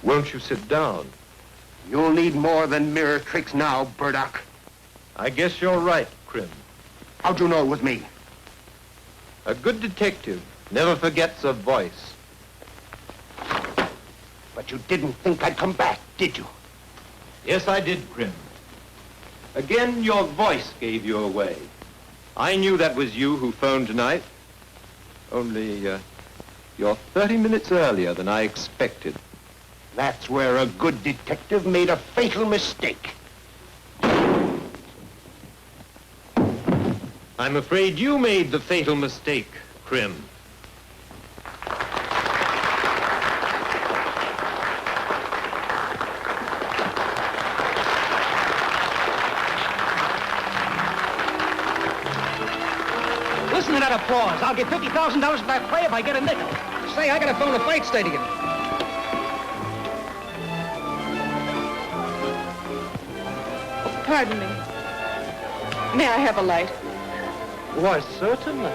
Won't you sit down? You'll need more than mirror tricks now, Burdock. I guess you're right, Crim. How'd you know it was me? A good detective never forgets a voice. But you didn't think I'd come back, did you? Yes, I did, Crim. Again, your voice gave you away. I knew that was you who phoned tonight. Only, you're 30 minutes earlier than I expected. That's where a good detective made a fatal mistake. I'm afraid you made the fatal mistake, Crim. Listen to that applause. I'll get $50,000 for that play if I get a nickel. Say, I gotta phone the fight stadium. Pardon me. May I have a light? Why, certainly.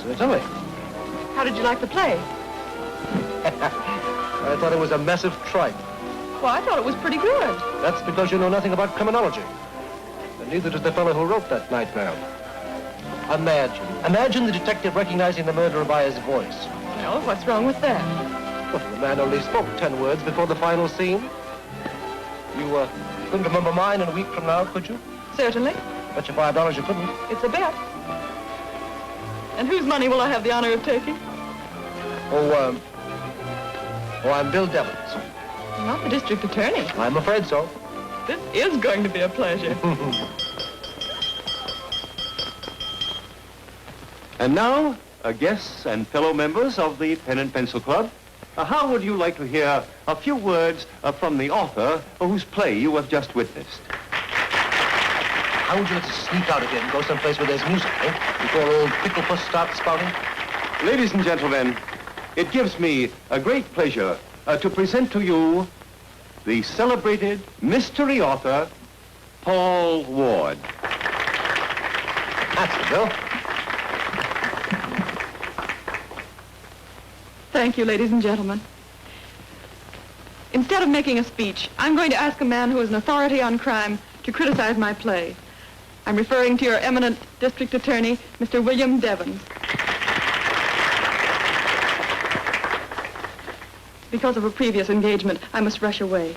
Certainly. How did you like the play? I thought it was a massive tripe. Well, I thought it was pretty good. That's because you know nothing about criminology. And neither does the fellow who wrote that nightmare. Imagine the detective recognizing the murderer by his voice. Well, what's wrong with that? Well, the man only spoke 10 words before the final scene. You, couldn't remember mine in a week from now, could you? Certainly. Bet you $5 you couldn't. It's a bet. And whose money will I have the honor of taking? Oh, I'm Bill Devons. Not the district attorney. I'm afraid so. This is going to be a pleasure. And now, guests and fellow members of the Pen and Pencil Club, how would you like to hear a few words from the author whose play you have just witnessed? How would you like to sneak out of here and go someplace where there's music, eh? Before old Picklepuss starts spouting? Ladies and gentlemen, it gives me a great pleasure to present to you the celebrated mystery author, Paul Ward. That's the bill. Thank you, ladies and gentlemen. Instead of making a speech, I'm going to ask a man who is an authority on crime to criticize my play. I'm referring to your eminent district attorney, Mr. William Devons. Because of a previous engagement, I must rush away.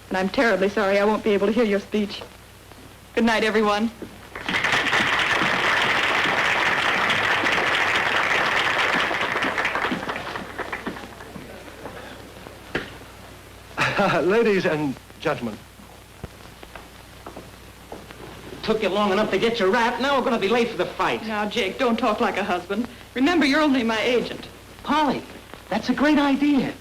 And I'm terribly sorry I won't be able to hear your speech. Good night, everyone. Ladies and gentlemen. Took you long enough to get your rap. Now we're going to be late for the fight. Now, Jake, don't talk like a husband. Remember, you're only my agent. Polly, that's a great idea.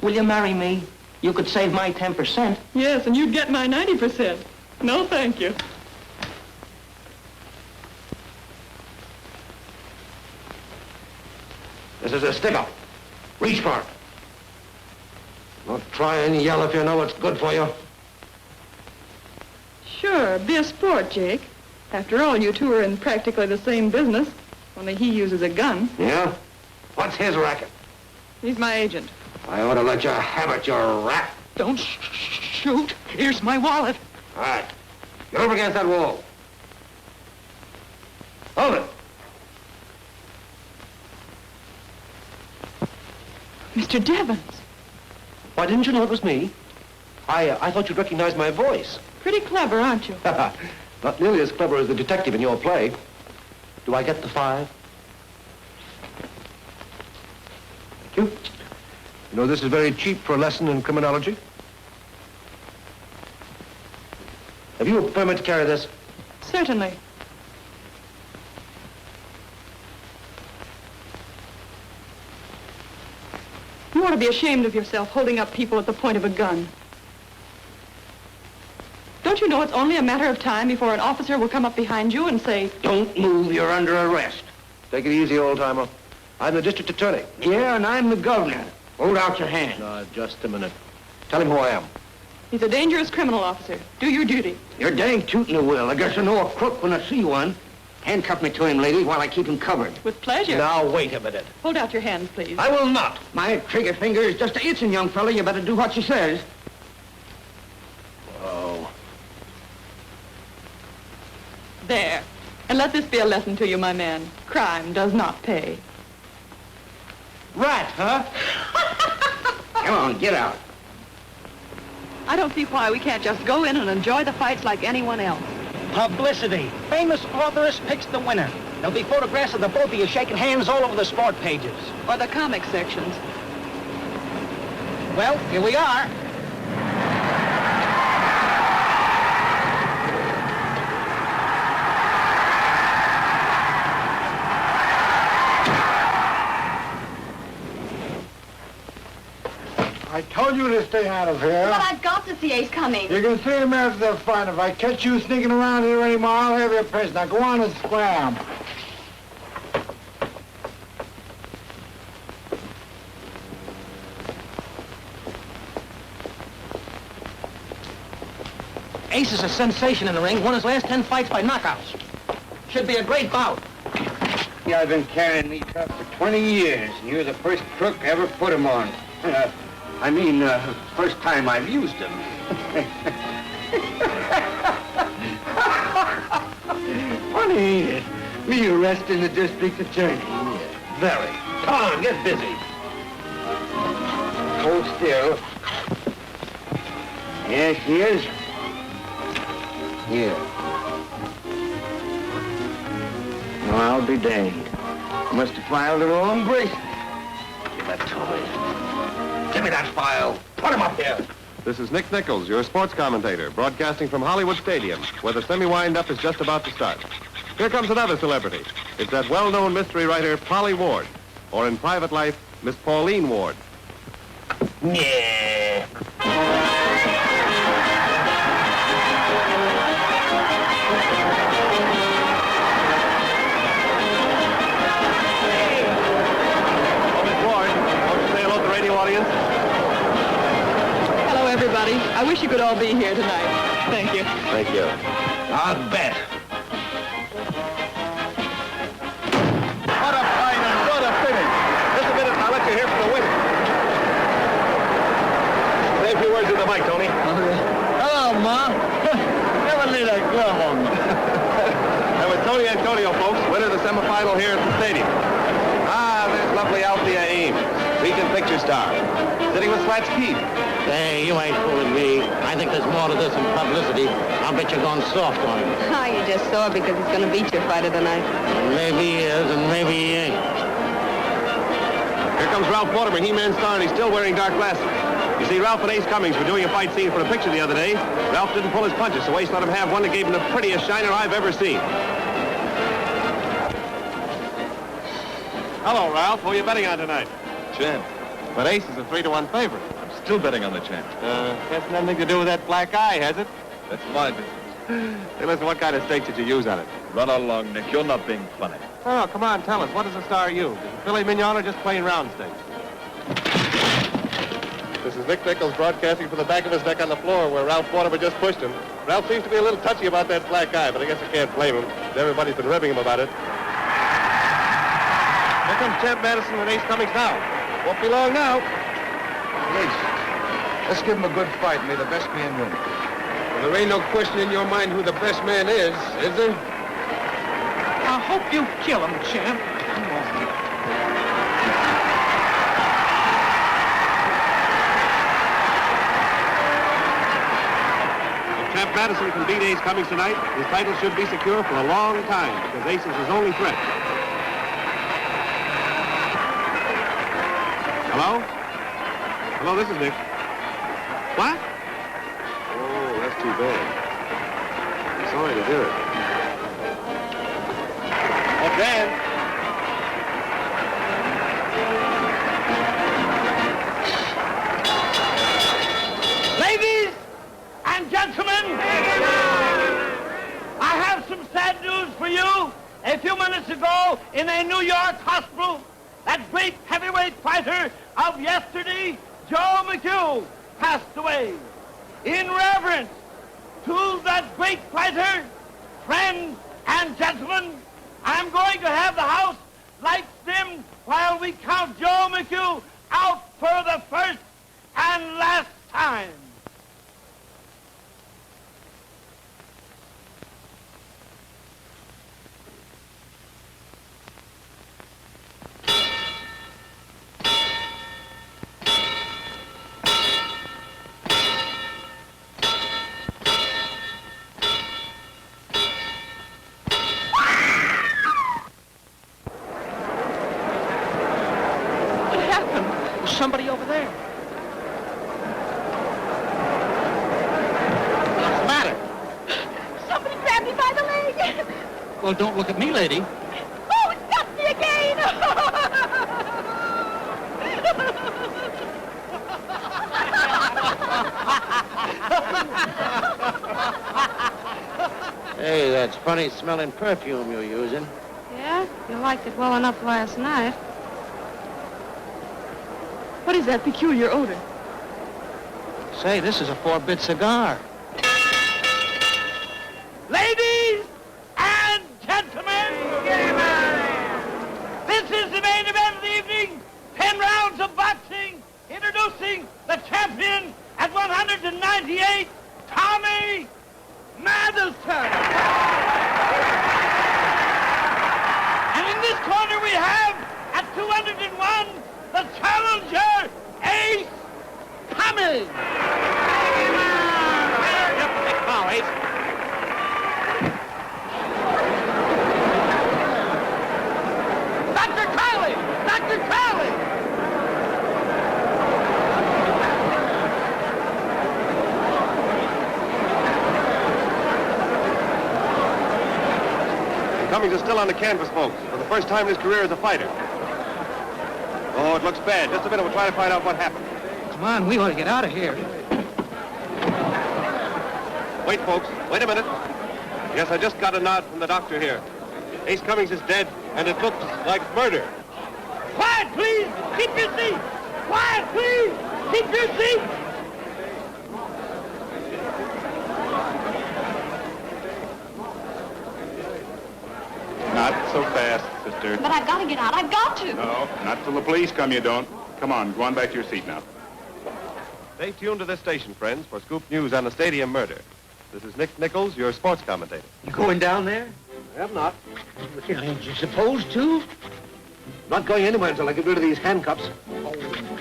Will you marry me? You could save my 10%. Yes, and you'd get my 90%. No, thank you. This is a stick-up. Reach for it. Don't try and yell if you know it's good for you. Sure, be a sport, Jake. After all, you two are in practically the same business, only he uses a gun. Yeah? What's his racket? He's my agent. I ought to let you have it, you rat. Don't shoot. Here's my wallet. All right. Get over against that wall. Hold it. Mr. Devons. Why, didn't you know it was me? I thought you'd recognize my voice. Pretty clever, aren't you? Not nearly as clever as the detective in your play. Do I get the 5? Thank you. You know, this is very cheap for a lesson in criminology. Have you a permit to carry this? Certainly. You ought to be ashamed of yourself holding up people at the point of a gun. Don't you know it's only a matter of time before an officer will come up behind you and say, Don't move, you're under arrest. Take it easy, old-timer. I'm the district attorney. Yeah, and I'm the governor. Hold out your hand. Just a minute. Tell him who I am. he's a dangerous criminal officer. Do your duty. You're dang tootin' the will. I guess I know a crook when I see one. Handcuff me to him, lady, while I keep him covered. With pleasure. Now, wait a minute. Hold out your hands, please. I will not. My trigger finger is just a itching, young fella. You better do what she says. Oh. There. And let this be a lesson to you, my man. Crime does not pay. Rat, huh? Come on, get out. I don't see why we can't just go in and enjoy the fights like anyone else. Publicity. Famous authoress picks the winner. There'll be photographs of the both of you shaking hands all over the sport pages. Or the comic sections. Well, here we are. I told you to stay out of here. But I've got to see Ace Cummings. You can see him after the fight. If I catch you sneaking around here anymore, I'll have your prisoner. Now go on and scram. Ace is a sensation in the ring. Won his last 10 fights by knockouts. Should be a great bout. Yeah, I've been carrying these up for 20 years, and you're the first crook I ever put them on. First time I've used them. Funny, ain't it? Me arresting the district attorney. Very. Come on, get busy. Hold still. Yes, she is. Here. Well, I'll be danged. Must have filed the wrong bracelet. Give that to me. Give me that file. Put him up here. This is Nick Nicholls, your sports commentator, broadcasting from Hollywood Stadium, where the semi-wind-up is just about to start. Here comes another celebrity. It's that well-known mystery writer, Polly Ward, or in private life, Miss Pauline Ward. Yeah. Audience. Hello, everybody. I wish you could all be here tonight. Thank you. Thank you. I'll bet. What a fight and what a finish. Just a minute and I'll let you hear from the winner. Say a few words in the mic, Tony. Hello, Ma. Never need a glove on me. That was Tony Antonio, folks, winner of the semifinal here at the stadium. Ah, there's lovely Althea Ames, Region Picture star, sitting with Slats Keefe. Hey, you ain't fooling me. I think there's more to this than publicity. I'll bet you're going soft on him. Ah, you just saw because he's going to beat your fighter tonight. Maybe he is, and maybe he ain't. Here comes Ralph Mortimer, He-Man star, and he's still wearing dark glasses. You see, Ralph and Ace Cummings were doing a fight scene for a picture the other day. Ralph didn't pull his punches, so Ace let him have one that gave him the prettiest shiner I've ever seen. Hello, Ralph. Who are you betting on tonight? Champ. But Ace is a 3-to-1 favorite. I'm still betting on the champ. Has nothing to do with that black eye, has it? That's my business. Hey, listen, what kind of stake did you use on it? Run along, Nick. You're not being funny. Oh, come on, tell us. What does the star use? Is it filet mignon or just plain round steak? This is Nick Nicholls broadcasting from the back of his neck on the floor where Ralph Mortimer just pushed him. Ralph seems to be a little touchy about that black eye, but I guess I can't blame him. Everybody's been ribbing him about it. Here comes Champ Madison and Ace Cummings now. Won't be long now. Ace, let's give him a good fight and may the best man win. Well, there ain't no question in your mind who the best man is there? I hope you kill him, champ. If Champ Madison can beat Ace Cummings tonight, his title should be secure for a long time because Ace is his only threat. Hello? Hello, this is Nick. What? Oh, that's too bad. I'm sorry to hear it. Oh, Dan. Ladies and gentlemen, I have some sad news for you. A few minutes ago, in a New York hospital, that great heavyweight fighter of yesterday, Joe McHugh, passed away. In reverence to that great fighter, friend, and gentleman, I'm going to have the house lights dim while we count Joe McHugh out for the first and last time. Somebody over there. What's the matter? Somebody grabbed me by the leg. Well, don't look at me, lady. Oh, it's got me again. Hey, that's funny smelling perfume you're using. Yeah? You liked it well enough last night. What is that peculiar odor? Say, this is a 4-bit cigar. Ladies and gentlemen, this is the main event of the evening. 10 rounds of boxing. Introducing the champion at 198, Tommy Madison. And in this corner we have, at 201, the challenger, Ace Cummings. Yep, take the ball, Ace. Dr. Crowley! Dr. Crowley! Cummings is still on the canvas, folks, for the first time in his career as a fighter. Oh, it looks bad. Just a minute, we'll try to find out what happened. Come on, we ought to get out of here. Wait, folks. Wait a minute. Yes, I just got a nod from the doctor here. Ace Cummings is dead, and it looks like murder. Quiet, please! Keep your seat! Quiet, please! Keep your seat! Not so fast, sister. But I've got to get out. I've got to. No, not till the police come, you don't. Come on, go on back to your seat now. Stay tuned to this station, friends, for scoop news on the stadium murder. This is Nicholls, your sports commentator. You going down there? I have not. Ain't you supposed to? Not going anywhere until I get rid of these handcuffs. Oh,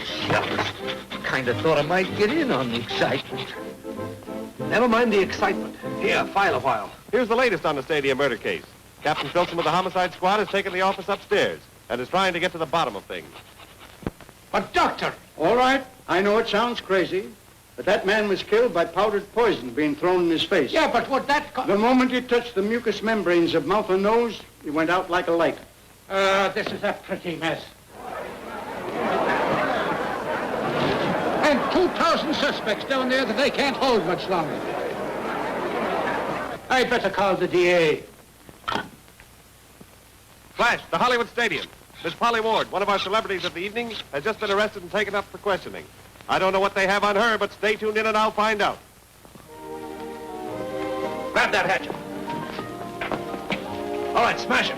shucks. Kind of thought I might get in on the excitement. Never mind the excitement. Here, file a while. Here's the latest on the stadium murder case. Captain Filsom of the homicide squad has taken the office upstairs and is trying to get to the bottom of things. But, Doctor! All right, I know it sounds crazy, but that man was killed by powdered poison being thrown in his face. Yeah, but what that... The moment he touched the mucous membranes of mouth and nose, he went out like a light. This is a pretty mess. And 2,000 suspects down there that they can't hold much longer. I'd better call the DA. Flash, the Hollywood Stadium. Miss Polly Ward, one of our celebrities of the evening, has just been arrested and taken up for questioning. I don't know what they have on her, but stay tuned in and I'll find out. Grab that hatchet. All right, smash it.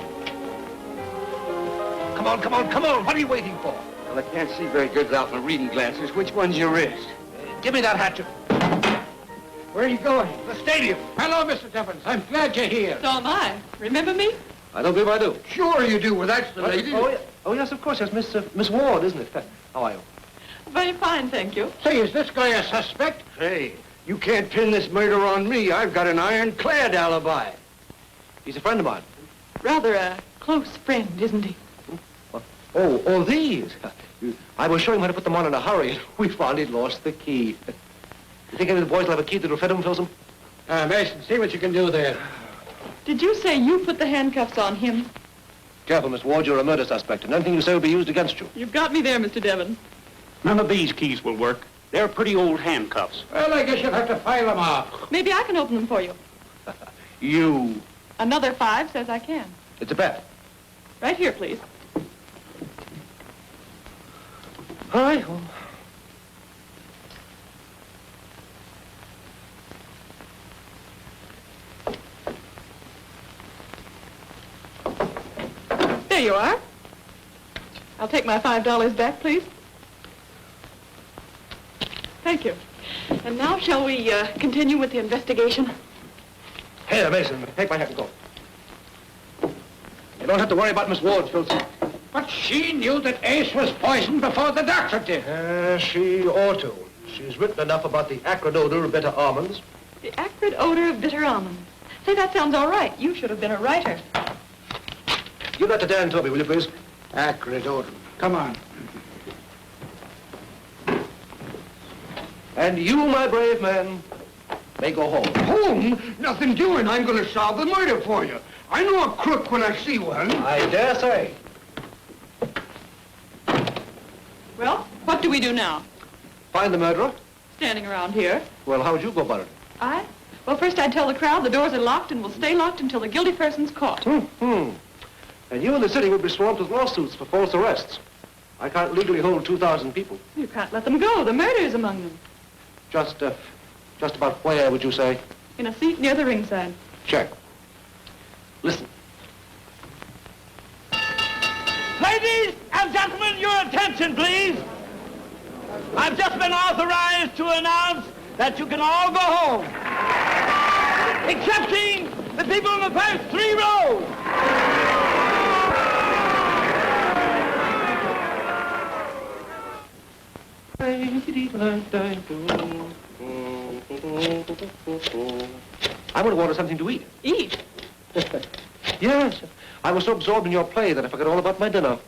Come on, come on, come on. What are you waiting for? Well, I can't see very good without my reading glasses. Which one's your wrist? Give me that hatchet. Where are you going? The stadium. Hello, Mr. Devons. I'm glad you're here. So am I. Remember me? I don't believe I do. Sure you do. Well, that's the lady. Oh, yes, of course. That's Miss Ward, isn't it? How are you? Very fine, thank you. Say, is this guy a suspect? Hey, you can't pin this murder on me. I've got an ironclad alibi. He's a friend of mine. Rather a close friend, isn't he? Oh, these. I was showing him how to put them on in a hurry, and we found he'd lost the key. You think any of the boys will have a key that'll fit him, Filsom? Mason, see what you can do there. Did you say you put the handcuffs on him? Careful, Miss Ward. You're a murder suspect, and anything you say will be used against you. You've got me there, Mr. Devon. None of these keys will work. They're pretty old handcuffs. Well, I guess you'll have to file them off. Maybe I can open them for you. You. Another 5 says I can. It's a bet. Right here, please. All right. Well. There you are. I'll take my $5 back, please. Thank you. And now shall we continue with the investigation? Here, Mason, take my hat and go. You don't have to worry about Miss Ward, Filsom. But she knew that Ace was poisoned before the doctor did. She ought to. She's written enough about the acrid odor of bitter almonds. The acrid odor of bitter almonds. Say, that sounds all right. You should have been a writer. Give that to Dan Toby, will you, please? Acrid odor. Come on. And you, my brave man, may go home. Home? Nothing doing. I'm going to solve the murder for you. I know a crook when I see one. I dare say. Well, what do we do now? Find the murderer? Standing around here. Well, how would you go about it? Well, first I'd tell the crowd the doors are locked and will stay locked until the guilty person's caught. And you and the city would be swamped with lawsuits for false arrests. I can't legally hold 2,000 people. You can't let them go. The murder's among them. Just about where, would you say? In a seat near the ringside. Check. Listen. Ladies and gentlemen, your attention, please. I've just been authorized to announce that you can all go home, excepting the people in the first 3 rows. I would have wanted something to eat. Eat? Yes. I was so absorbed in your play that I forgot all about my dinner.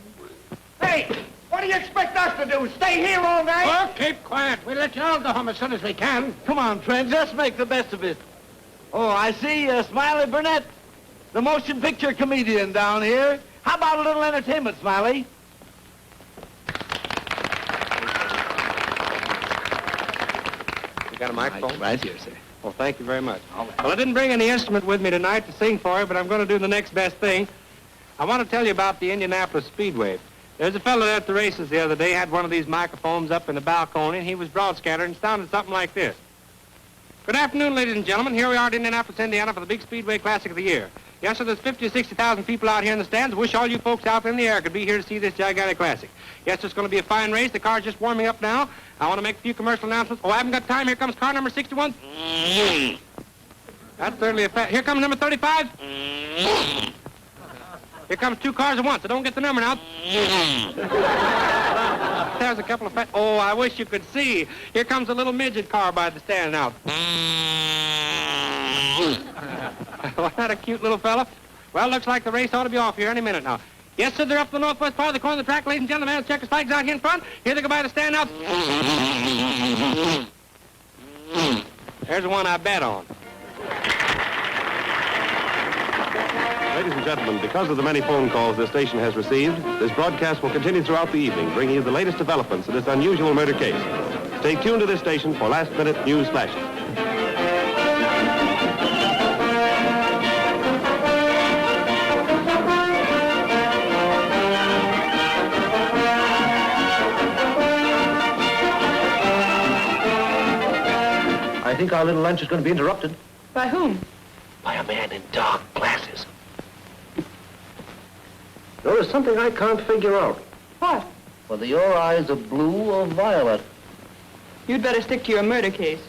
Hey, what do you expect us to do? Stay here all night? Oh, keep quiet. We'll let you all go home as soon as we can. Come on, friends. Let's make the best of it. Oh, I see Smiley Burnett, the motion picture comedian down here. How about a little entertainment, Smiley? You got a microphone? Right here, sir. Well, thank you very much. Well, I didn't bring any instrument with me tonight to sing for you, but I'm going to do the next best thing. I want to tell you about the Indianapolis Speedway. There's a fellow there at the races the other day, had one of these microphones up in the balcony, and he was broad-scattered and sounded something like this. Good afternoon, ladies and gentlemen. Here we are at Indianapolis, Indiana for the big Speedway Classic of the year. Yes, sir, there's 50 or 60,000 people out here in the stands. Wish all you folks out there in the air could be here to see this gigantic classic. Yes, it's going to be a fine race. The car's just warming up now. I want to make a few commercial announcements. Oh, I haven't got time. Here comes car number 61. That's certainly a Here comes number 35. Here comes 2 cars at once. I don't get the number now. There's a couple of Oh, I wish you could see. Here comes a little midget car by the stand now. Wasn't that a cute little fella? Well, looks like the race ought to be off here any minute now. Yes, sir, they're up the northwest part of the corner of the track. Ladies and gentlemen, the checkers flags out here in front. Here they go by the stand now. There's the one I bet on. Ladies and gentlemen, because of the many phone calls this station has received, this broadcast will continue throughout the evening, bringing you the latest developments in this unusual murder case. Stay tuned to this station for last-minute news flashes. I think our little lunch is going to be interrupted. By whom? By a man in dark glasses. There is something I can't figure out. What? Whether your eyes are blue or violet. You'd better stick to your murder case.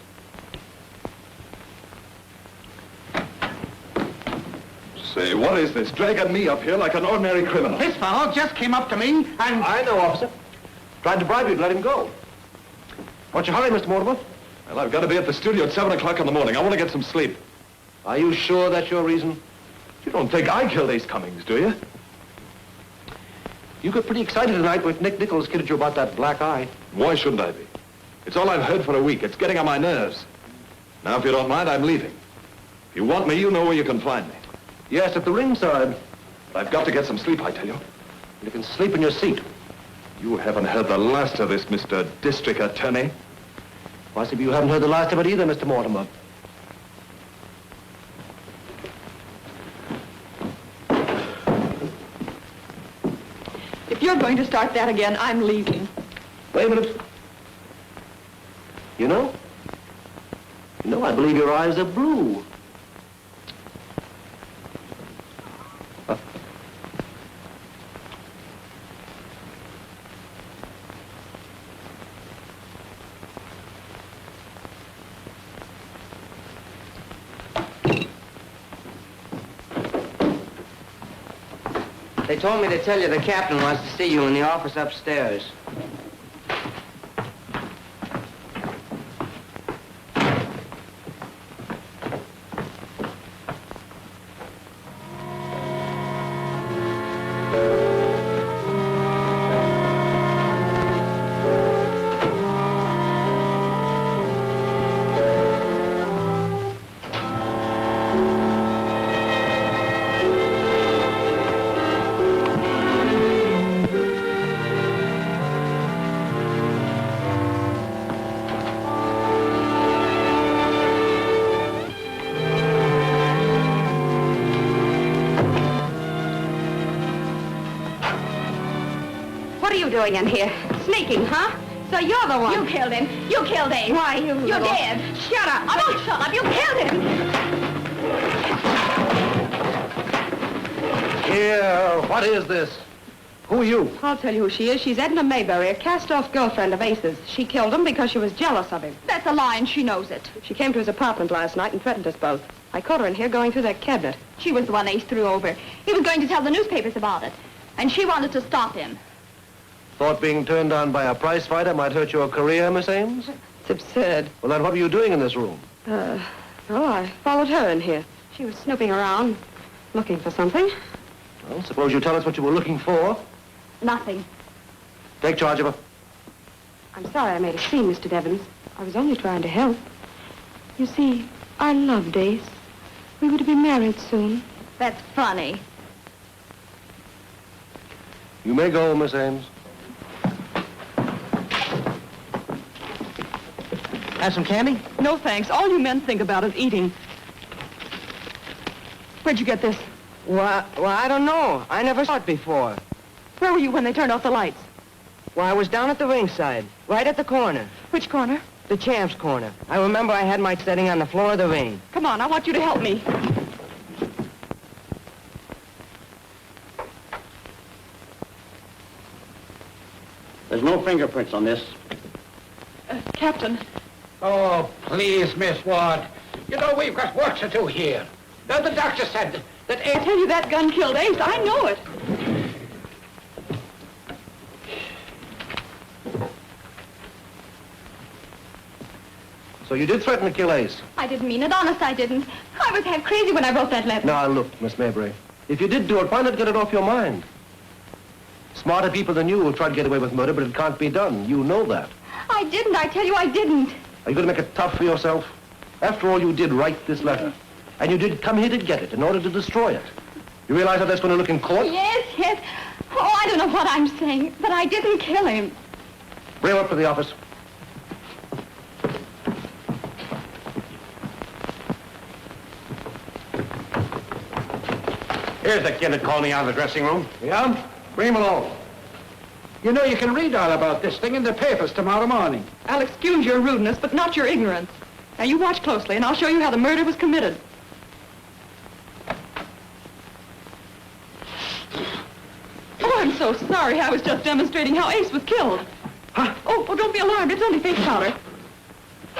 Say, what is this? Dragging me up here like an ordinary criminal. This fellow just came up to me and... I know, officer. Tried to bribe you to let him go. What's your hurry, Mr. Mortimer? Well, I've got to be at the studio at 7 o'clock in the morning. I want to get some sleep. Are you sure that's your reason? You don't think I killed Ace Cummings, do you? You got pretty excited tonight when Nicholls kidded you about that black eye. Why shouldn't I be? It's all I've heard for a week. It's getting on my nerves. Now, if you don't mind, I'm leaving. If you want me, you know where you can find me. Yes, at the ringside. But I've got to get some sleep, I tell you. You can sleep in your seat. You haven't heard the last of this, Mr. District Attorney. Possibly you haven't heard the last of it either, Mr. Mortimer. If you're going to start that again, I'm leaving. Wait a minute. You know, I believe your eyes are blue. They told me to tell you the captain wants to see you in the office upstairs. Doing in here? Sneaking, huh? So you're the one. You killed him. You killed Ace. Why, you're dead. Shut up. Oh, don't shut up. You killed him. Here, what is this? Who are you? I'll tell you who she is. She's Edna Mayberry, a cast-off girlfriend of Ace's. She killed him because she was jealous of him. That's a lie, and she knows it. She came to his apartment last night and threatened us both. I caught her in here going through that cabinet. She was the one Ace threw over. He was going to tell the newspapers about it, and she wanted to stop him. Thought being turned on by a prize fighter might hurt your career, Miss Ames? It's absurd. Well, then what were you doing in this room? Well, I followed her in here. She was snooping around, looking for something. Well, suppose you tell us what you were looking for. Nothing. Take charge of her. I'm sorry I made a scene, Mr. Devons. I was only trying to help. You see, I loved Ace. We were to be married soon. That's funny. You may go, Miss Ames. Have some candy? No, thanks. All you men think about is eating. Where'd you get this? Well, I don't know. I never saw it before. Where were you when they turned off the lights? Well, I was down at the ringside, right at the corner. Which corner? The champ's corner. I remember I had my setting on the floor of the ring. Come on, I want you to help me. There's no fingerprints on this. Captain. Oh, please, Miss Ward. You know, we've got work to do here. Now, the doctor said that I tell you, that gun killed Ace. I know it. So you did threaten to kill Ace? I didn't mean it. Honest, I didn't. I was half crazy when I wrote that letter. Now, look, Miss Mayberry. If you did do it, why not get it off your mind? Smarter people than you will try to get away with murder, but it can't be done. You know that. I didn't. I tell you, I didn't. Are you going to make it tough for yourself? After all, you did write this letter. And you did come here to get it in order to destroy it. You realize how that's going to look in court? Yes, yes. Oh, I don't know what I'm saying, but I didn't kill him. Bring him up to the office. Here's the kid that called me out of the dressing room. Yeah? Bring him along. You know, you can read all about this thing in the papers tomorrow morning. I'll excuse your rudeness, but not your ignorance. Now, you watch closely, and I'll show you how the murder was committed. Oh, I'm so sorry. I was just demonstrating how Ace was killed. Huh? Oh, don't be alarmed. It's only face powder.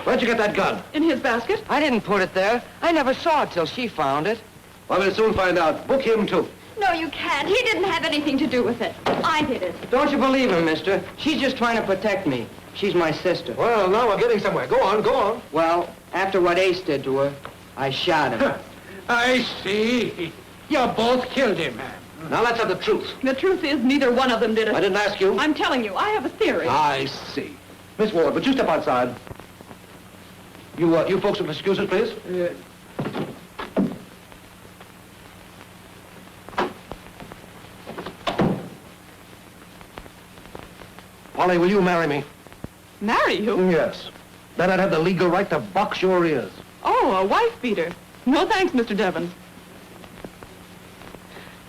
Where'd you get that gun? In his basket. I didn't put it there. I never saw it till she found it. Well, we'll soon find out. Book him, too. No, you can't. He didn't have anything to do with it. I did it. Don't you believe him, mister? She's just trying to protect me. She's my sister. Well, now we're getting somewhere. Go on, go on. Well, after what Ace did to her, I shot him. I see. You both killed him, man. Now let's have the truth. The truth is, neither one of them did it. I didn't ask you. I'm telling you, I have a theory. I see. Miss Ward, would you step outside? You folks will excuse us, please. Polly, will you marry me? Marry you? Yes. Then I'd have the legal right to box your ears. Oh, a wife beater. No thanks, Mr. Devons.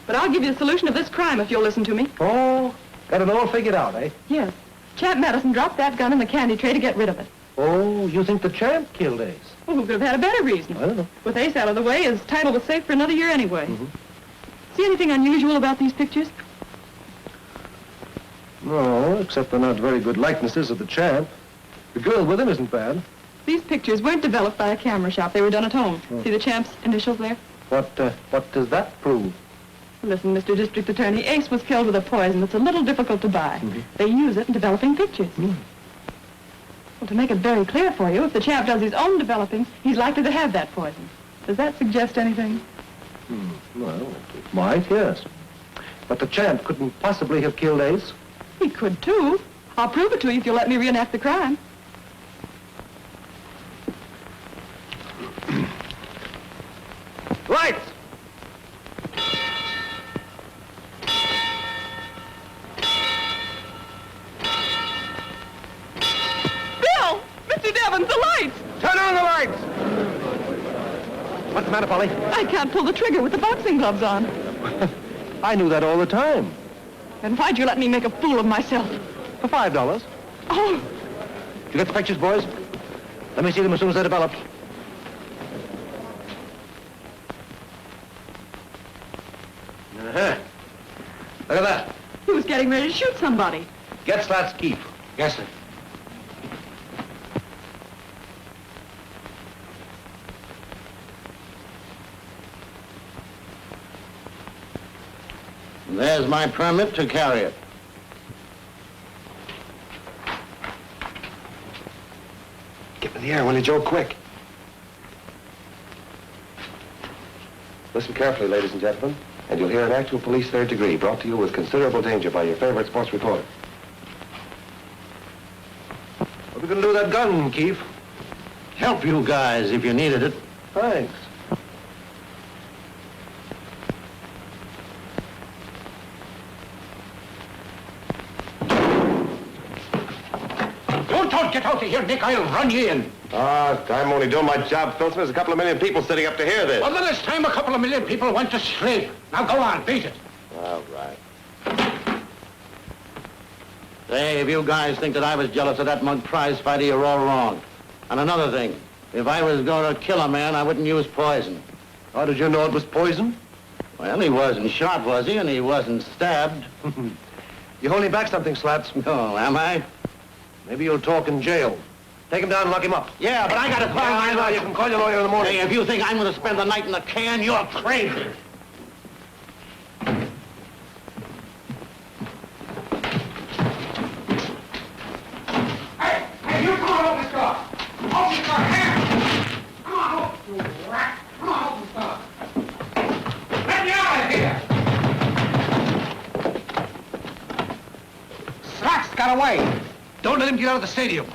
But I'll give you the solution of this crime if you'll listen to me. Oh, got it all figured out, eh? Yes. Champ Madison dropped that gun in the candy tray to get rid of it. Oh, you think the champ killed Ace? Well, who could have had a better reason? I don't know. With Ace out of the way, his title was safe for another year anyway. Mm-hmm. See anything unusual about these pictures? No, except they're not very good likenesses of the champ. The girl with him isn't bad. These pictures weren't developed by a camera shop. They were done at home. See the champ's initials there? What does that prove? Listen, Mr. District Attorney, Ace was killed with a poison that's a little difficult to buy. They use it in developing pictures. Well, to make it very clear for you, if the chap does his own developing, he's likely to have that poison. Does that suggest anything? Well, it might, yes. But the champ couldn't possibly have killed Ace. He could, too. I'll prove it to you if you'll let me reenact the crime. Lights! Bill! Mr. Devons, the lights! Turn on the lights! What's the matter, Polly? I can't pull the trigger with the boxing gloves on. I knew that all the time. Then why'd you let me make a fool of myself? For $5. Oh, You get the pictures, boys? Let me see them as soon as they're developed. Uh-huh. Look at that. he was getting ready to shoot somebody. Get Slats Keefe. Yes, sir. There's my permit to carry it. Get in the air, will you, Joe? Quick. Listen carefully, ladies and gentlemen, and you'll hear an actual police third degree brought to you with considerable danger by your favorite sports reporter. What are we going to do with that gun, Keefe? Help you guys if you needed it. Thanks. Don't get out of here, Nick. I'll run you in. I'm only doing my job, Filsom. There's a couple of million people sitting up to hear this. Well, then it's time a couple of million people went to sleep. Now go on, beat it. All right. Say, if you guys think that I was jealous of that mug prize fighter, you're all wrong. And another thing, if I was going to kill a man, I wouldn't use poison. How did you know it was poison? Well, he wasn't shot, was he? And he wasn't stabbed. You're holding back something, Slats. Oh, am I? Maybe you'll talk in jail. Take him down and lock him up. Yeah, but I got to call I know. You can call your lawyer in the morning. Hey, if you think I'm going to spend the night in the can, you're crazy. Hey, you come on, open this door. Open the door, here. Come on, open, you rat. Come on, open the door. Let me out of here. Slats got away. Don't let him get out of the stadium.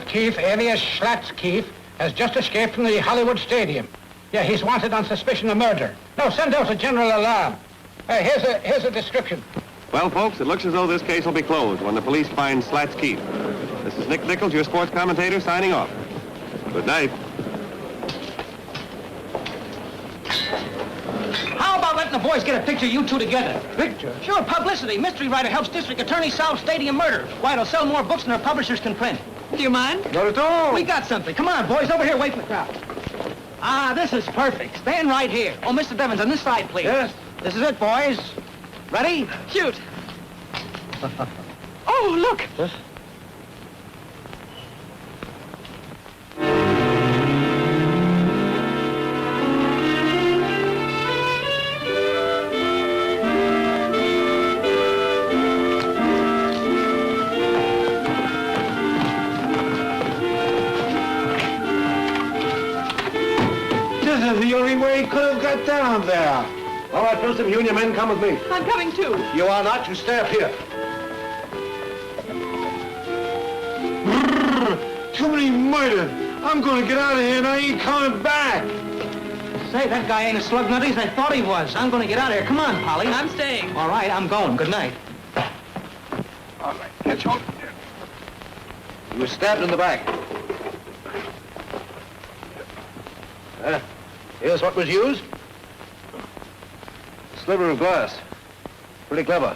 Keefe, alias Slats Keefe, has just escaped from the Hollywood Stadium. Yeah, he's wanted on suspicion of murder. Now, send out a general alarm. Here's a description. Well, folks, it looks as though this case will be closed when the police find Slats Keefe. This is Nick Nicholls, your sports commentator, signing off. Good night. How about letting the boys get a picture of you two together? Picture? Sure, publicity. Mystery writer helps district attorney solve stadium murder. Why, it'll sell more books than our publishers can print. Do you mind? Not at all. We got something. Come on, boys, over here, away from the crowd. Ah, this is perfect. Stand right here. Oh, Mr. Devons, on this side, please. Yes. This is it, boys. Ready? Shoot. Oh, look. Huh? This is the only way he could have got down there. All right, Filsom, you and your men come with me. I'm coming too. You are not. You stay up here. Too many murders. I'm going to get out of here and I ain't coming back. Say, that guy ain't as slug nutty as I thought he was. I'm going to get out of here. Come on, Polly. I'm staying. All right, I'm going. Good night. All right, catch hold. You were stabbed in the back. Here's what was used. A sliver of glass. Pretty clever.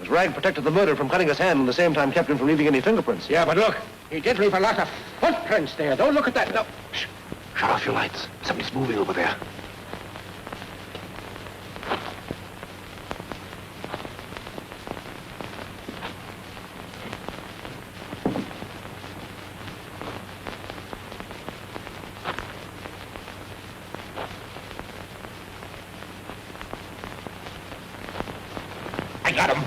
His rag protected the murderer from cutting his hand and at the same time kept him from leaving any fingerprints. Yeah, but look, he did leave a lot of footprints there. Don't look at that. No. Shh. Shut off your lights. Somebody's moving over there. I got him.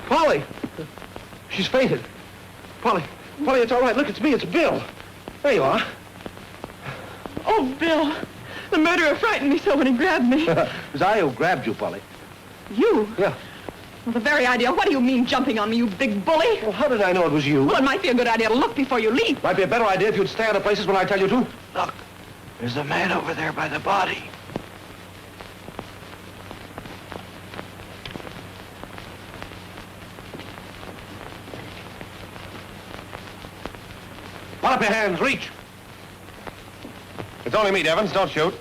Polly! She's fainted. Polly, it's all right. Look, it's me. It's Bill. There you are. Oh, Bill. The murderer frightened me so when he grabbed me. It was I who grabbed you, Polly. You? Yeah. Well, the very idea. What do you mean jumping on me, you big bully? Well, how did I know it was you? Well, it might be a good idea to look before you leap. Might be a better idea if you'd stay out of places when I tell you to. Look, there's a man over there by the body. Put up your hands. Reach. It's only me, Devons. Don't shoot.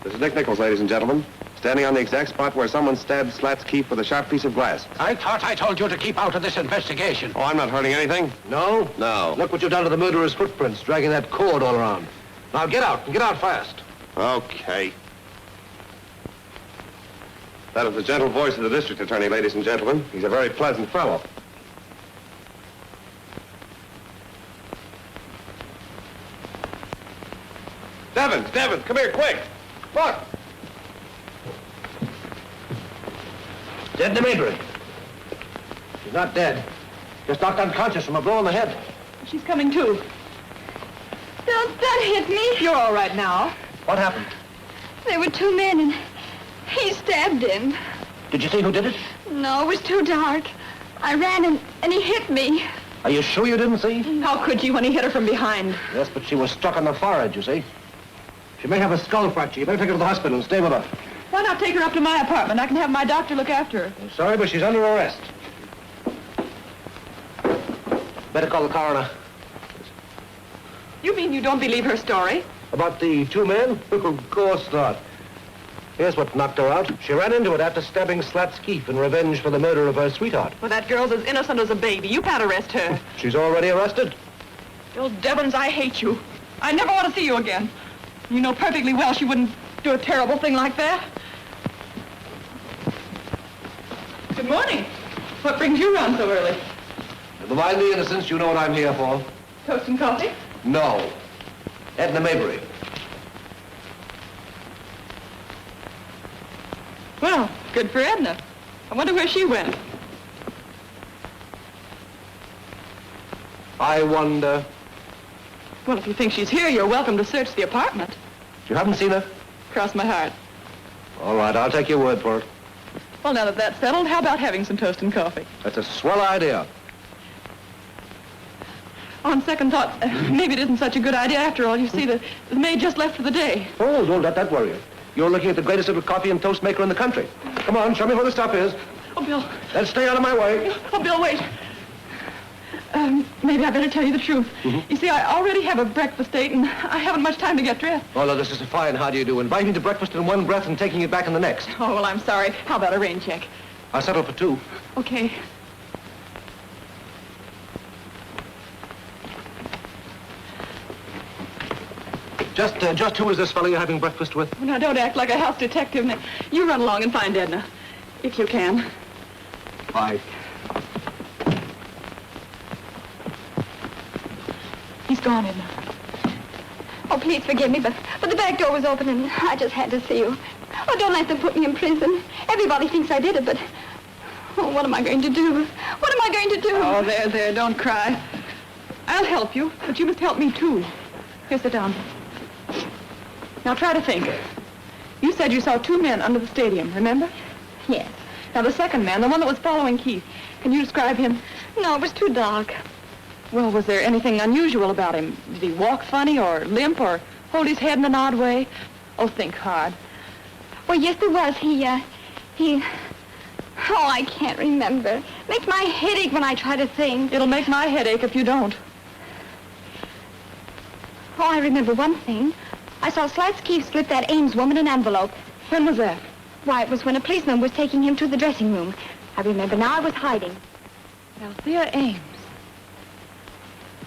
This is Nick Nicholls, ladies and gentlemen. Standing on the exact spot where someone stabbed Slats Keefe with a sharp piece of glass. I thought I told you to keep out of this investigation. Oh, I'm not hurting anything. No? No. Look what you've done to the murderer's footprints, dragging that cord all around. Now get out, and get out fast. Okay. That is the gentle voice of the district attorney, ladies and gentlemen. He's a very pleasant fellow. Devons, come here, quick. Look. Edna Mayberry. She's not dead. Just knocked unconscious from a blow on the head. She's coming to. That hit me. You're all right now. What happened? There were two men, and he stabbed him. Did you see who did it? No, it was too dark. I ran, and he hit me. Are you sure you didn't see? How could you when he hit her from behind? Yes, but she was struck on the forehead, you see. She may have a skull fracture. You better take her to the hospital and stay with her. Why not take her up to my apartment? I can have my doctor look after her. I'm sorry, but she's under arrest. Better call the coroner. You mean you don't believe her story? About the two men? Of course not. Here's what knocked her out. She ran into it after stabbing Slats Keefe in revenge for the murder of her sweetheart. Well, that girl's as innocent as a baby. You can't arrest her. She's already arrested. Bill Devons, I hate you. I never want to see you again. You know perfectly well she wouldn't do a terrible thing like that. Good morning. What brings you round so early? Never mind the innocence. You know what I'm here for. Toast and coffee? No. Edna Mayberry. Well, good for Edna. I wonder where she went. I wonder. Well, if you think she's here, you're welcome to search the apartment. You haven't seen her? Cross my heart. All right, I'll take your word for it. Well, now that that's settled, how about having some toast and coffee? That's a swell idea. On second thought, maybe it isn't such a good idea after all. You see, the maid just left for the day. Oh, don't let that worry you. You're looking at the greatest little coffee and toast maker in the country. Come on, show me where the stuff is. Oh, Bill. Let's stay out of my way. Oh, Bill, wait. Maybe I better tell you the truth. You see, I already have a breakfast date, and I haven't much time to get dressed. Oh, no, this is fine. How do you do? Inviting me to breakfast in one breath and taking it back in the next. Oh, well, I'm sorry. How about a rain check? I'll settle for two. Okay. Just who is this fellow you're having breakfast with? Now, don't act like a house detective. Now, you run along and find Edna, if you can. Bye. He's gone, Edna. Oh, please forgive me, but the back door was open and I just had to see you. Oh, don't let them put me in prison. Everybody thinks I did it, but... Oh, what am I going to do? What am I going to do? Oh, there, don't cry. I'll help you, but you must help me, too. Here, sit down. Now, try to think. You said you saw two men under the stadium, remember? Yes. Now, the second man, the one that was following Keefe, can you describe him? No, it was too dark. Well, was there anything unusual about him? Did he walk funny or limp or hold his head in an odd way? Oh, think hard. Well, yes, there was. Oh, I can't remember. Makes my head ache when I try to think. It'll make my head ache if you don't. Oh, I remember one thing. I saw Slats Keefe slip that Ames woman an envelope. When was that? Why, it was when a policeman was taking him to the dressing room. I remember now. I was hiding. Althea Ames.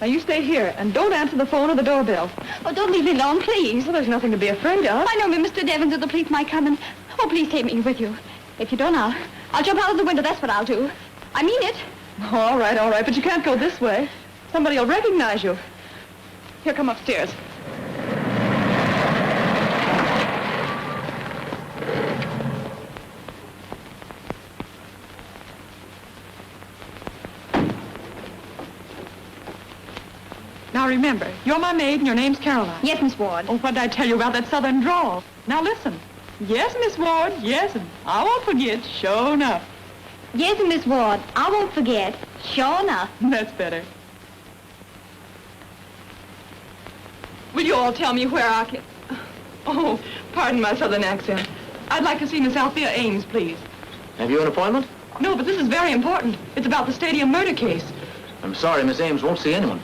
Now, you stay here and don't answer the phone or the doorbell. Oh, don't leave me alone, please. Well, there's nothing to be afraid of. I know Mr. Devons or the police might come and... Oh, please take me with you. If you don't, I'll jump out of the window. That's what I'll do. I mean it. Oh, all right, but you can't go this way. Somebody will recognize you. Here, come upstairs. Now remember, you're my maid and your name's Caroline. Yes, Miss Ward. Oh, what did I tell you about that southern drawl? Now listen. Yes, Miss Ward, yes, and I won't forget, sure enough. Yes, Miss Ward, I won't forget, sure enough. That's better. Will you all tell me where I can... Oh, pardon my southern accent. I'd like to see Miss Althea Ames, please. Have you an appointment? No, but this is very important. It's about the stadium murder case. I'm sorry, Miss Ames won't see anyone.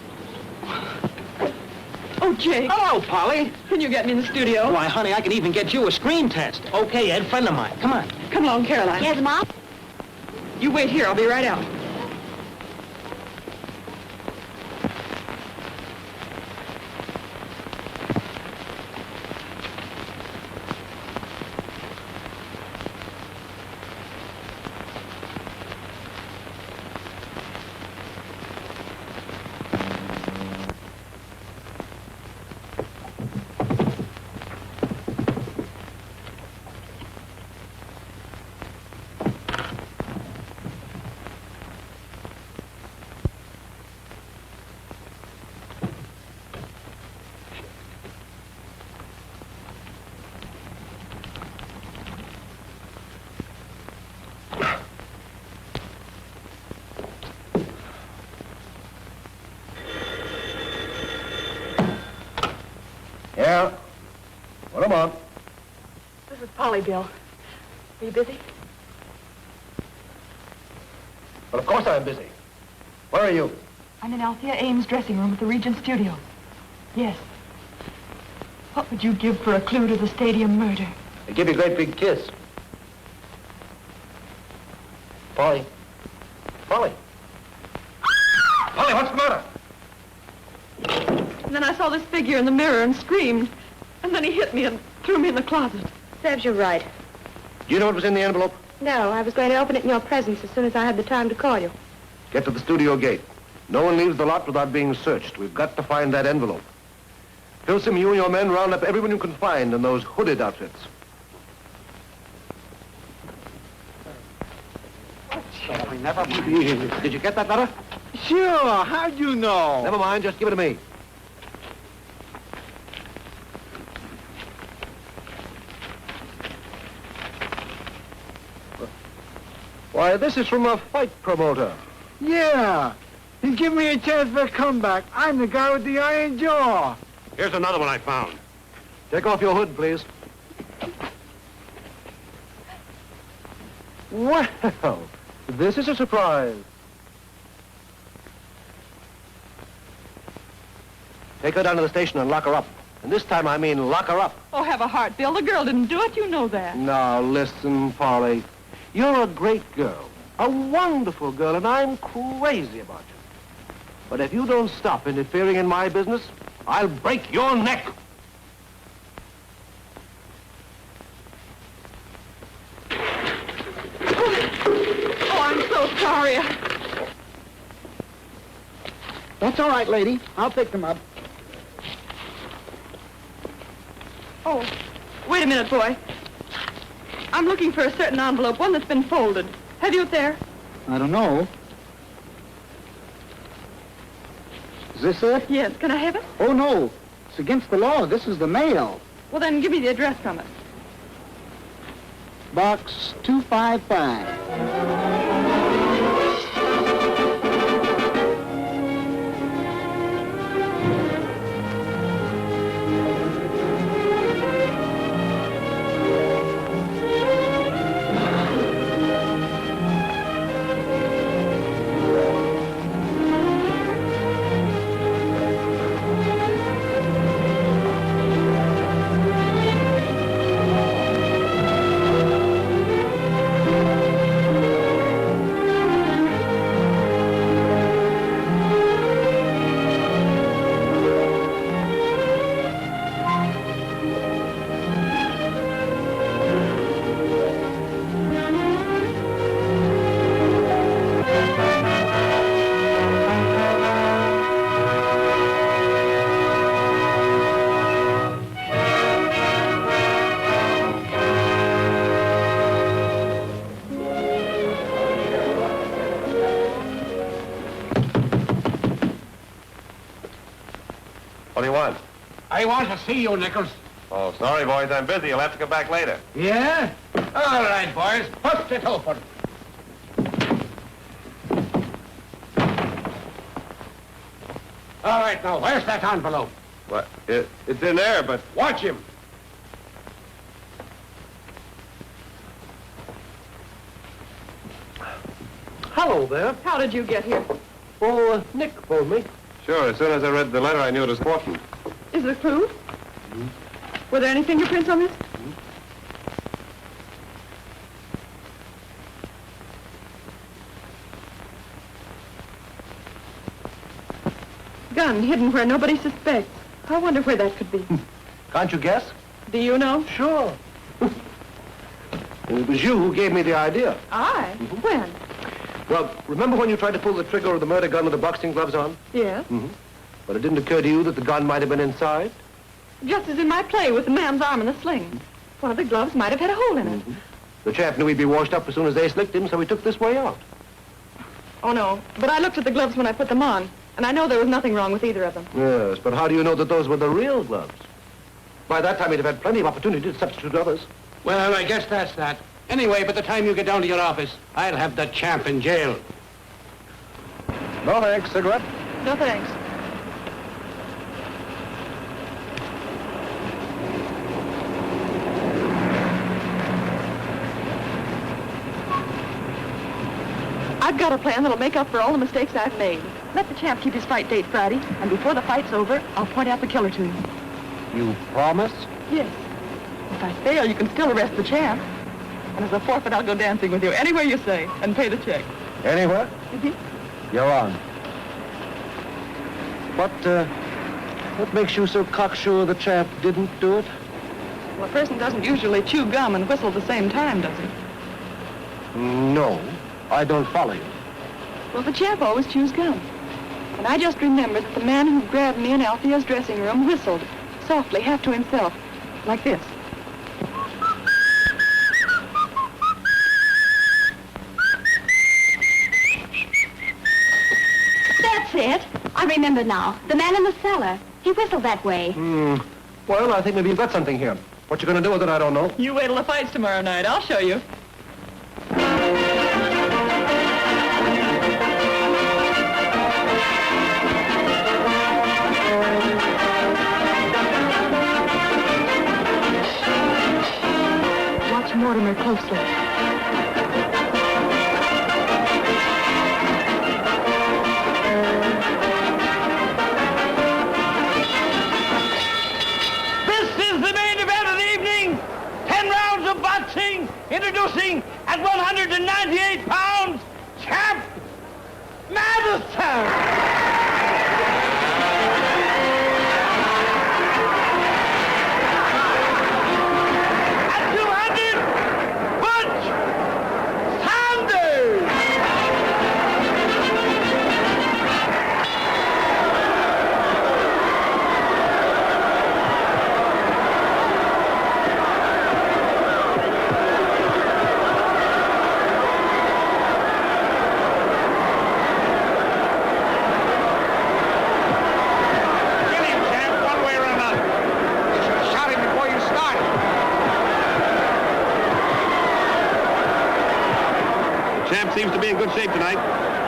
Oh, Jake. Hello, Polly. Can you get me in the studio? Why, honey, I can even get you a screen test. Okay, Ed, friend of mine. Come on. Come along, Caroline. Yes, Mom? You wait here. I'll be right out. Yeah. What am on? This is Polly, Bill. Are you busy? Well, of course I'm busy. Where are you? I'm in Althea Ames' dressing room at the Regent Studio. Yes. What would you give for a clue to the stadium murder? I give you a great big kiss. Polly. Polly. Polly, what's the matter? And then I saw this figure in the mirror and screamed. And then he hit me and threw me in the closet. Serves you right. Do you know what was in the envelope? No, I was going to open it in your presence as soon as I had the time to call you. Get to the studio gate. No one leaves the lot without being searched. We've got to find that envelope. Filsom, you and your men round up everyone you can find in those hooded outfits. Did you get that letter? Sure, how'd you know? Never mind, just give it to me. Why, this is from a fight promoter. Yeah. He give me a chance for a comeback. I'm the guy with the iron jaw. Here's another one I found. Take off your hood, please. Well, this is a surprise. Take her down to the station and lock her up. And this time I mean lock her up. Oh, have a heart, Bill. The girl didn't do it. You know that. Now, listen, Polly. You're a great girl, a wonderful girl, and I'm crazy about you. But if you don't stop interfering in my business, I'll break your neck. Oh, I'm so sorry. That's all right, lady. I'll pick them up. Oh, wait a minute, boy. I'm looking for a certain envelope, one that's been folded. Have you it there? I don't know. Is this it? Yes. Can I have it? Oh, no. It's against the law. This is the mail. Well, then give me the address from it. Box 255. What do you want? I want to see you, Nicholls. Oh, sorry, boys. I'm busy. You'll have to come back later. Yeah? All right, boys. Bust it open. All right, now, where's that envelope? What? It's in there, but... Watch him. Hello there. How did you get here? Oh, Nick phoned me. Sure, as soon as I read the letter, I knew it was important. Is there proof? Were there any fingerprints on this? Gun hidden where nobody suspects. I wonder where that could be. Can't you guess? Do you know? Sure. It was you who gave me the idea. I? When? Well, remember when you tried to pull the trigger of the murder gun with the boxing gloves on? Yes. But it didn't occur to you that the gun might have been inside? Just as in my play with the man's arm in the sling. One of the gloves might have had a hole in it. The chap knew he'd be washed up as soon as they slicked him, so he took this way out. Oh, no. But I looked at the gloves when I put them on, and I know there was nothing wrong with either of them. Yes, but how do you know that those were the real gloves? By that time, he'd have had plenty of opportunity to substitute others. Well, I guess that's that. Anyway, by the time you get down to your office, I'll have the champ in jail. No thanks. Cigarette? No, thanks. I've got a plan that'll make up for all the mistakes I've made. Let the champ keep his fight date Friday, and before the fight's over, I'll point out the killer to him. You promise? Yes. If I fail, you can still arrest the champ. And as a forfeit, I'll go dancing with you anywhere you say and pay the check. Anywhere? You're on. What makes you so cocksure the champ didn't do it? Well, a person doesn't usually chew gum and whistle at the same time, does he? No, I don't follow you. Well, the champ always chews gum. And I just remembered that the man who grabbed me in Althea's dressing room whistled, softly, half to himself, like this. That's it. I remember now. The man in the cellar. He whistled that way. Well, I think maybe you've got something here. What you gonna do with it, I don't know. You wait till the fight's tomorrow night. I'll show you. Watch Mortimer closely. Introducing at 198 pounds, Champ Madison! Seems to be in good shape tonight.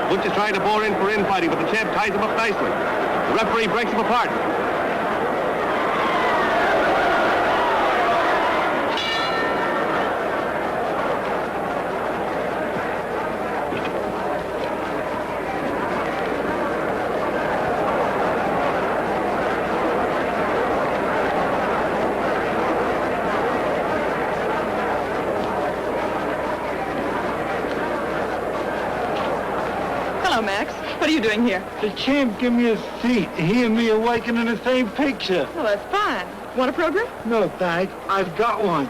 Butch is trying to bore in for infighting, but the champ ties him up nicely. The referee breaks him apart. Hello, Max. What are you doing here? The champ give me a seat. He and me are working in the same picture. Well, that's fine. Want a program? No, thanks. I've got one.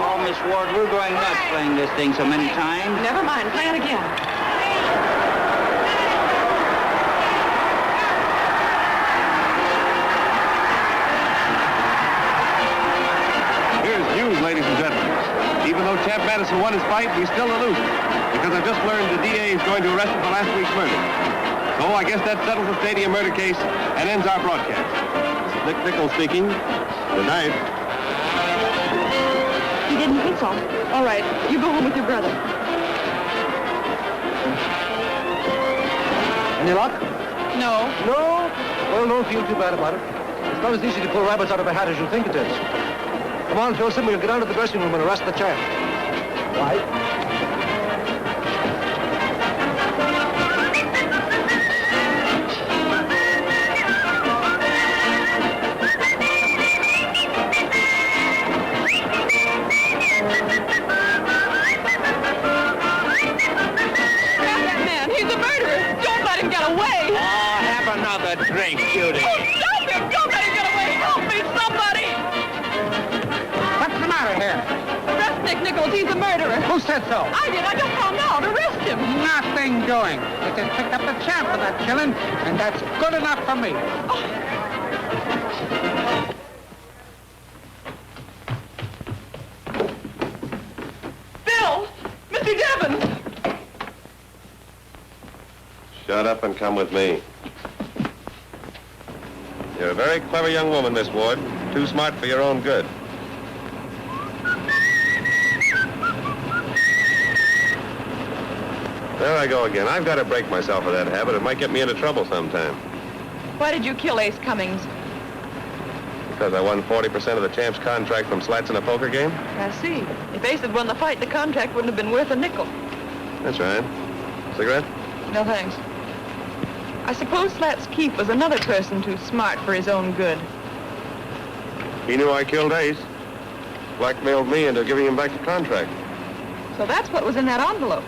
Oh, Miss Ward, we're going nuts playing this thing so many times. Never mind. Play it again. Madison won his fight, he's still the loser. Because I've just learned the DA is going to arrest him for last week's murder. So I guess that settles the stadium murder case and ends our broadcast. This is Nick Nicholls speaking. Good night. He didn't think so. All right, you go home with your brother. Any luck? No. No? Well, don't feel too bad about it. It's not as easy to pull rabbits out of a hat as you think it is. Come on, Filsom, we'll get down to the dressing room and arrest the champ. Right. Drink, Judy. Oh, stop him! Don't let him get away! Help me, somebody! What's the matter here? Arrest Nick Nicholls. He's a murderer. Who said so? I did. I just found out. Arrest him. Nothing doing. They just picked up the champ for that killing, and that's good enough for me. Bill! Mr. Devons! Shut up and come with me. You're a very clever young woman, Miss Ward. Too smart for your own good. There I go again. I've got to break myself of that habit. It might get me into trouble sometime. Why did you kill Ace Cummings? Because I won 40% of the champ's contract from Slats in a poker game? I see. If Ace had won the fight, the contract wouldn't have been worth a nickel. That's right. Cigarette? No, thanks. I suppose Slats Keefe was another person too smart for his own good. He knew I killed Ace. Blackmailed me into giving him back the contract. So that's what was in that envelope.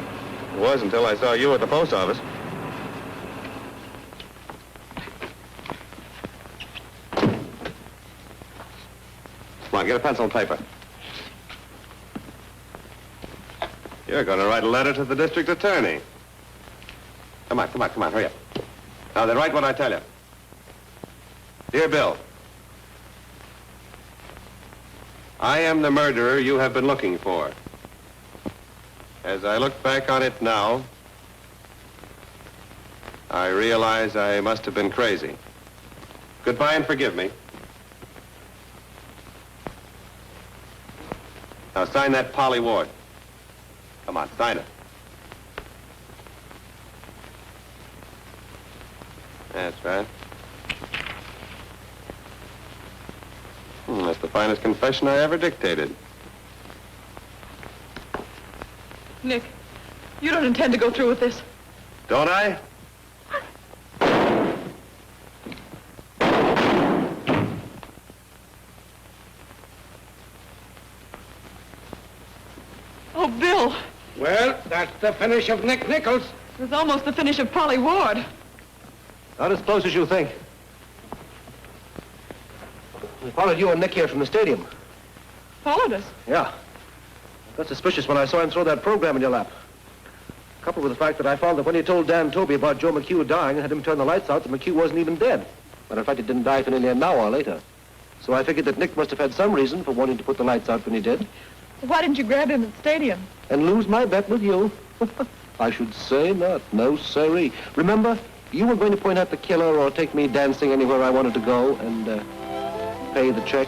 It was until I saw you at the post office. Come on, get a pencil and paper. You're going to write a letter to the district attorney. Come on, hurry up. Now, then write what I tell you. Dear Bill, I am the murderer you have been looking for. As I look back on it now, I realize I must have been crazy. Goodbye and forgive me. Now sign that Polly Ward. Come on, sign it. That's right. That's the finest confession I ever dictated. Nick, you don't intend to go through with this. Don't I? Oh, Bill. Well, that's the finish of Nick Nicholls. It was almost the finish of Polly Ward. Not as close as you think. We followed you and Nick here from the stadium. Followed us? Yeah. I got suspicious when I saw him throw that program in your lap. Coupled with the fact that I found that when he told Dan Toby about Joe McHugh dying and had him turn the lights out, that McHugh wasn't even dead. Matter of fact, he didn't die for nearly an hour later. So I figured that Nick must have had some reason for wanting to put the lights out when he did. Why didn't you grab him at the stadium? And lose my bet with you. I should say not. No, sirree. Remember, you were going to point out the killer or take me dancing anywhere I wanted to go and pay the check.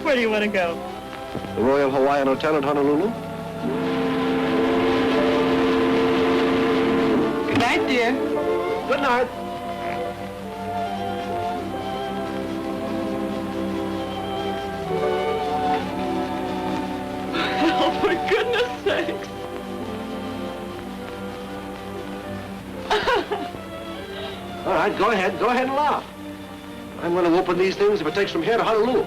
Where do you want to go? The Royal Hawaiian Hotel in Honolulu. Good night, dear. Good night. Oh, for goodness sakes. All right, go ahead and laugh. I'm going to open these things if it takes from here to Honolulu.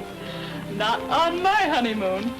Not on my honeymoon.